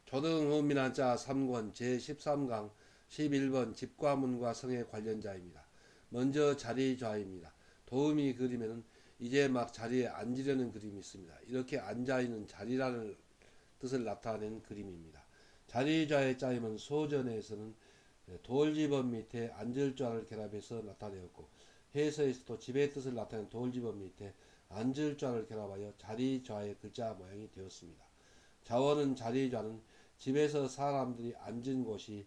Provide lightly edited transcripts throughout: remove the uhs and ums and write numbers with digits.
초등후민한자 3권 제13강 11번 집과문과 성에 관련자입니다. 먼저 자리좌입니다. 도우미 그림에는 이제 막 자리에 앉으려는 그림이 있습니다. 이렇게 앉아있는 자리라는 뜻을 나타내는 그림입니다. 자리좌의 짜임은 소전에서는 돌집업 밑에 앉을 좌를 결합해서 나타내었고, 해서에서도 집의 뜻을 나타내는 돌집업 밑에 앉을 좌를 결합하여 자리좌의 글자 모양이 되었습니다. 자원은 자리좌는 집에서 사람들이 앉은 곳이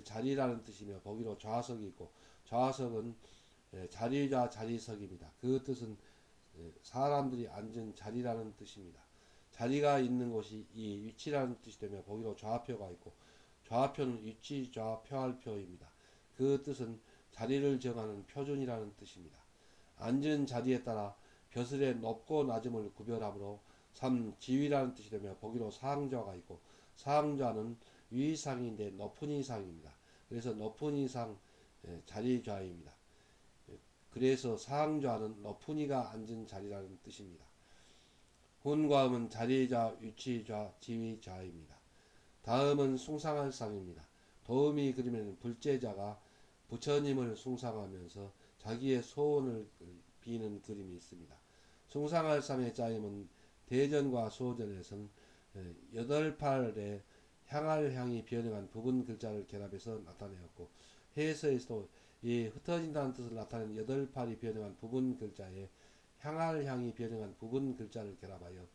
자리라는 뜻이며, 거기로 좌석이 있고, 좌석은 자리좌 자리석입니다. 그 뜻은 사람들이 앉은 자리라는 뜻입니다. 자리가 있는 곳이 이 위치라는 뜻이 되며, 거기로 좌표가 있고, 좌표는 위치 좌 표할표입니다. 그 뜻은 자리를 정하는 표준이라는 뜻입니다. 앉은 자리에 따라 벼슬의 높고 낮음을 구별하므로 3. 지위라는 뜻이 되며, 거기로 상좌가 있고, 상좌는 위상인데 높은 이상입니다. 그래서 높은 이상 자리좌입니다. 그래서 상좌는 높은 이가 앉은 자리라는 뜻입니다. 혼과음은 자리좌, 위치좌, 지위좌입니다. 다음은 숭상할 상입니다. 도우미 그림에는 불제자가 부처님을 숭상하면서 자기의 소원을 비는 그림이 있습니다. 숭상할 상의 짜임은 대전과 소전에서는 8팔에 향할 향이 변형한 부분 글자를 결합해서 나타내었고, 해서에서도 이 흩어진다는 뜻을 나타내는 8팔이 변형한 부분 글자에 향할 향이 변형한 부분 글자를 결합하여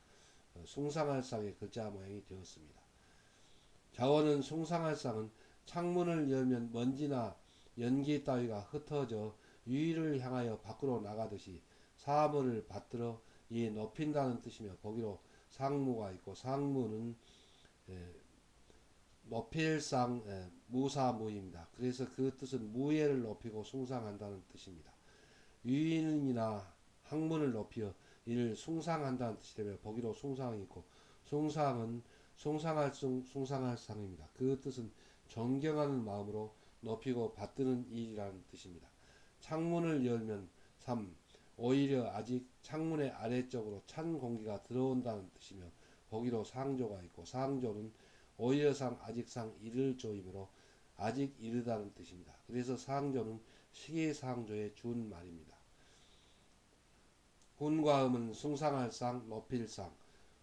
숭상할 상의 글자 모양이 되었습니다. 자원은 숭상할 상은 창문을 열면 먼지나 연기 따위가 흩어져 유의를 향하여 밖으로 나가듯이 사물을 받들어 높인다는 뜻이며, 거기로 상무가 있고, 상무는 높일상 무사무입니다. 그래서 그 뜻은 무예를 높이고 숭상한다는 뜻입니다. 유인이나 학문을 높여 이를 숭상한다는 뜻이 되며, 거기로 숭상이 있고, 숭상은 숭상할 상입니다. 그 뜻은 존경하는 마음으로 높이고 받드는 일이라는 뜻입니다. 창문을 열면 3. 오히려 아직 창문의 아래쪽으로 찬 공기가 들어온다는 뜻이며, 거기로 상조가 있고, 상조는 오히려상 아직상 이를 조이므로 아직 이르다는 뜻입니다. 그래서 상조는 시기상조의 준 말입니다. 훈과 음은 숭상할 상, 높일 상,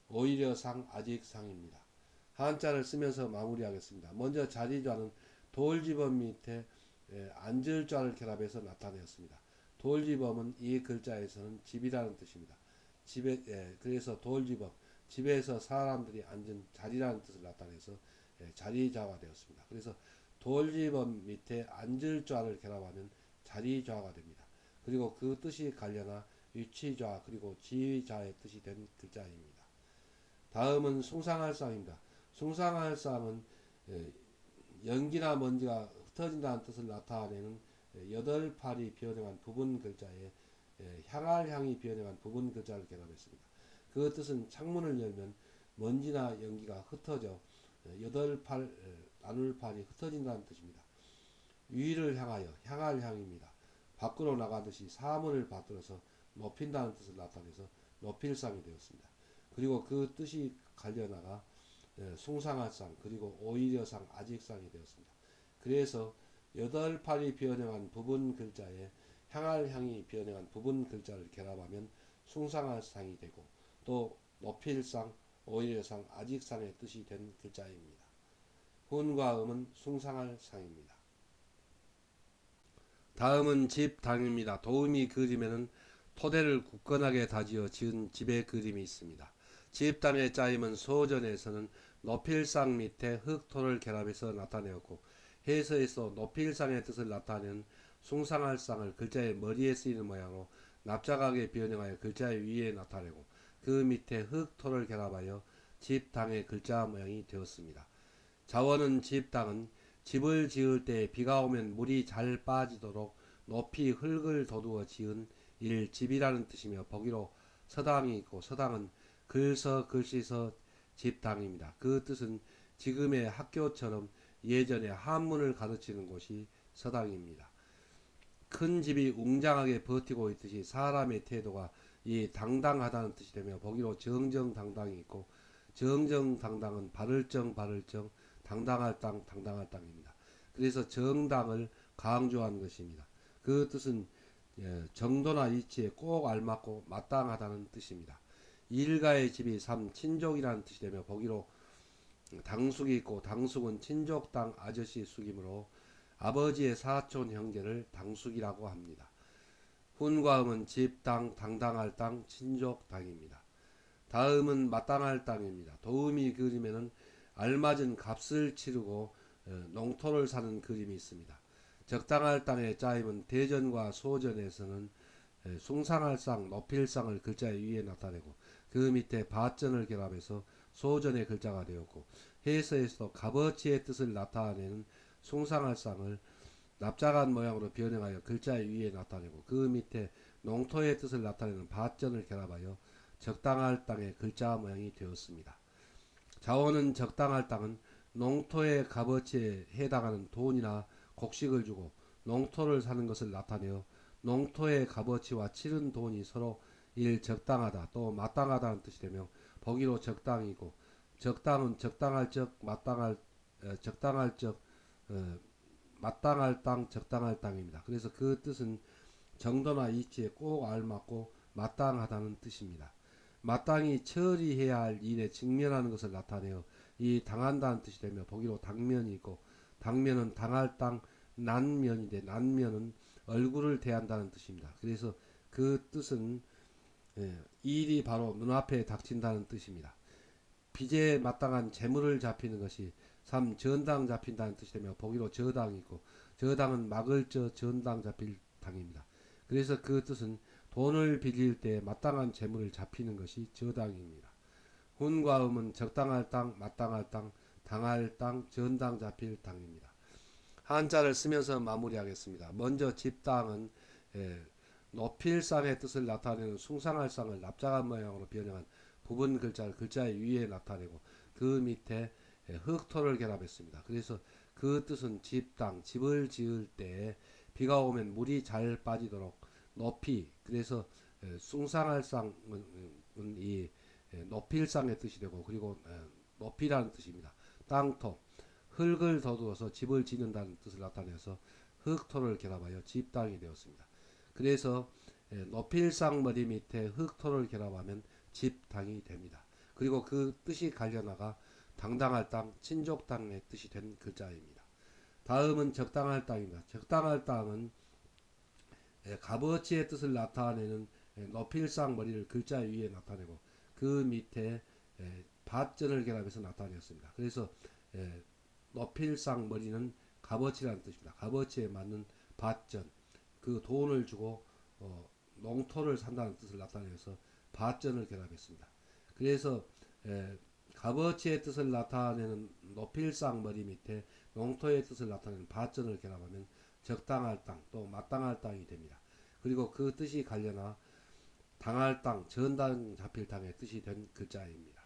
오히려 상, 아직 상입니다. 한자를 쓰면서 마무리하겠습니다. 먼저 자리좌는 돌집업 밑에 앉을 좌를 결합해서 나타내었습니다. 돌집업은 이 글자에서는 집이라는 뜻입니다. 그래서 돌집업, 집에서 사람들이 앉은 자리라는 뜻을 나타내서 자리좌가 되었습니다. 그래서 돌집업 밑에 앉을 좌를 결합하면 자리좌가 됩니다. 그리고 그 뜻이 관련한 위치좌 그리고 지위좌의 뜻이 된 글자입니다. 다음은 숭상할 상입니다. 숭상할 상은 연기나 먼지가 흩어진다는 뜻을 나타내는 8팔이 변형한 부분 글자에 향할 향이 변형한 부분 글자를 결합했습니다. 그 뜻은 창문을 열면 먼지나 연기가 흩어져 8팔 나눌팔이 흩어진다는 뜻입니다. 위를 향하여 향할 향입니다. 밖으로 나가듯이 사물을 받들어서 높인다는 뜻을 나타내서 높일상이 되었습니다. 그리고 그 뜻이 갈려나가 숭상할 상 그리고 오히려 상 아직상이 되었습니다. 그래서 8팔이 변형한 부분 글자에 향할 향이 변형한 부분 글자를 결합하면 숭상할 상이 되고, 또 높일 상, 오히려 상, 아직상의 뜻이 된 글자입니다. 훈과 음은 숭상할 상입니다. 다음은 집당입니다. 도우미 그림에는 토대를 굳건하게 다지어 지은 집의 그림이 있습니다. 집당의 짜임은 소전에서는 높일상 밑에 흙토를 결합해서 나타내었고, 해서에서 높일상의 뜻을 나타내는 숭상할 상을 글자의 머리에 쓰이는 모양으로 납작하게 변형하여 글자의 위에 나타내고, 그 밑에 흙토를 결합하여 집당의 글자 모양이 되었습니다. 자원은 집당은 집을 지을 때 비가 오면 물이 잘 빠지도록 높이 흙을 돋우어 지은 집이라는 뜻이며, 거기로 서당이 있고, 서당은 글서 글씨서 집당입니다. 그 뜻은 지금의 학교처럼 예전에 한문을 가르치는 곳이 서당입니다. 큰 집이 웅장하게 버티고 있듯이 사람의 태도가 당당하다는 뜻이 되며, 거기로 정정당당이 있고, 정정당당은 바를정 바를정, 당당할 땅 당당할 땅입니다. 그래서 정당을 강조한 것입니다. 그 뜻은 정도나 이치에 꼭 알맞고 마땅하다는 뜻입니다. 일가의 집이 삼 친족이라는 뜻이 되며 보기로 당숙이 있고 당숙은 친족 땅 아저씨 숙이므로 아버지의 사촌 형제를 당숙이라고 합니다. 훈과 음은 집, 땅, 당당할 땅, 친족 땅입니다. 다음은 마땅할 땅입니다. 도움이 그림에는 알맞은 값을 치르고 농토를 사는 그림이 있습니다. 적당할 땅의 짜임은 대전과 소전에서는 숭상할 상, 높일 상을 글자 위에 나타내고 그 밑에 밭전을 결합해서 소전의 글자가 되었고 해서에서도 값어치의 뜻을 나타내는 숭상할 상을 납작한 모양으로 변형하여 글자 위에 나타내고 그 밑에 농토의 뜻을 나타내는 밭전을 결합하여 적당할 땅의 글자 모양이 되었습니다. 자원은 적당할 땅은 농토의 값어치에 해당하는 돈이나 곡식을 주고 농토를 사는 것을 나타내어 농토의 값어치와 치른 돈이 서로 적당하다 또 마땅하다는 뜻이 되며 보기로 적당이고 적당은 적당할 적 마땅할 적당할 적 마땅할 땅 적당할 땅입니다. 그래서 그 뜻은 정도나 이치에 꼭 알맞고 마땅하다는 뜻입니다. 마땅히 처리해야 할 일에 직면하는 것을 나타내어 이 당한다는 뜻이 되며 보기로 당면이 있고 당면은 당할 땅 난면인데 난면은 얼굴을 대한다는 뜻입니다. 그래서 그 뜻은 일이 바로 눈앞에 닥친다는 뜻입니다. 빚에 마땅한 재물을 잡히는 것이 삼 전당 잡힌다는 뜻이 되며 보기로 저당이 있고 저당은 막을 전당 잡힐 당입니다. 그래서 그 뜻은 돈을 빌릴 때 마땅한 재물을 잡히는 것이 저당입니다. 훈과 음은 적당할 땅, 마땅할 땅, 당할 땅, 전당 잡힐 땅입니다. 한자를 쓰면서 마무리하겠습니다. 먼저 집당은 높일상의 뜻을 나타내는 숭상할 상을 납작한 모양으로 변형한 부분 글자를 글자 위에 나타내고 그 밑에 흙토를 결합했습니다. 그래서 그 뜻은 집당, 집을 지을 때 비가 오면 물이 잘 빠지도록 높이, 그래서 숭상할 쌍은 이 높일상의 뜻이 되고 그리고 높이라는 뜻입니다. 땅토, 흙을 더두어서 집을 짓는다는 뜻을 나타내서 흙토를 결합하여 집땅이 되었습니다. 그래서 높일상 머리 밑에 흙토를 결합하면 집땅이 됩니다. 그리고 그 뜻이 갈려나가 당당할 땅, 친족 땅의 뜻이 된 글자입니다. 다음은 적당할 땅입니다. 적당할 땅은 값어치의 뜻을 나타내는 높일상 머리를 글자 위에 나타내고 그 밑에 밭전을 결합해서 나타냈습니다. 그래서 높일상 머리는 값어치라는 뜻입니다. 값어치에 맞는 밭전, 그 돈을 주고 농토를 산다는 뜻을 나타내서 밭전을 결합했습니다. 그래서 값어치의 뜻을 나타내는 높일상 머리 밑에 농토의 뜻을 나타내는 밭전을 결합하면 적당할 땅 또 마땅할 땅이 됩니다. 그리고 그 뜻이 갈려나 당할 땅, 전당 잡힐 땅의 뜻이 된 글자입니다.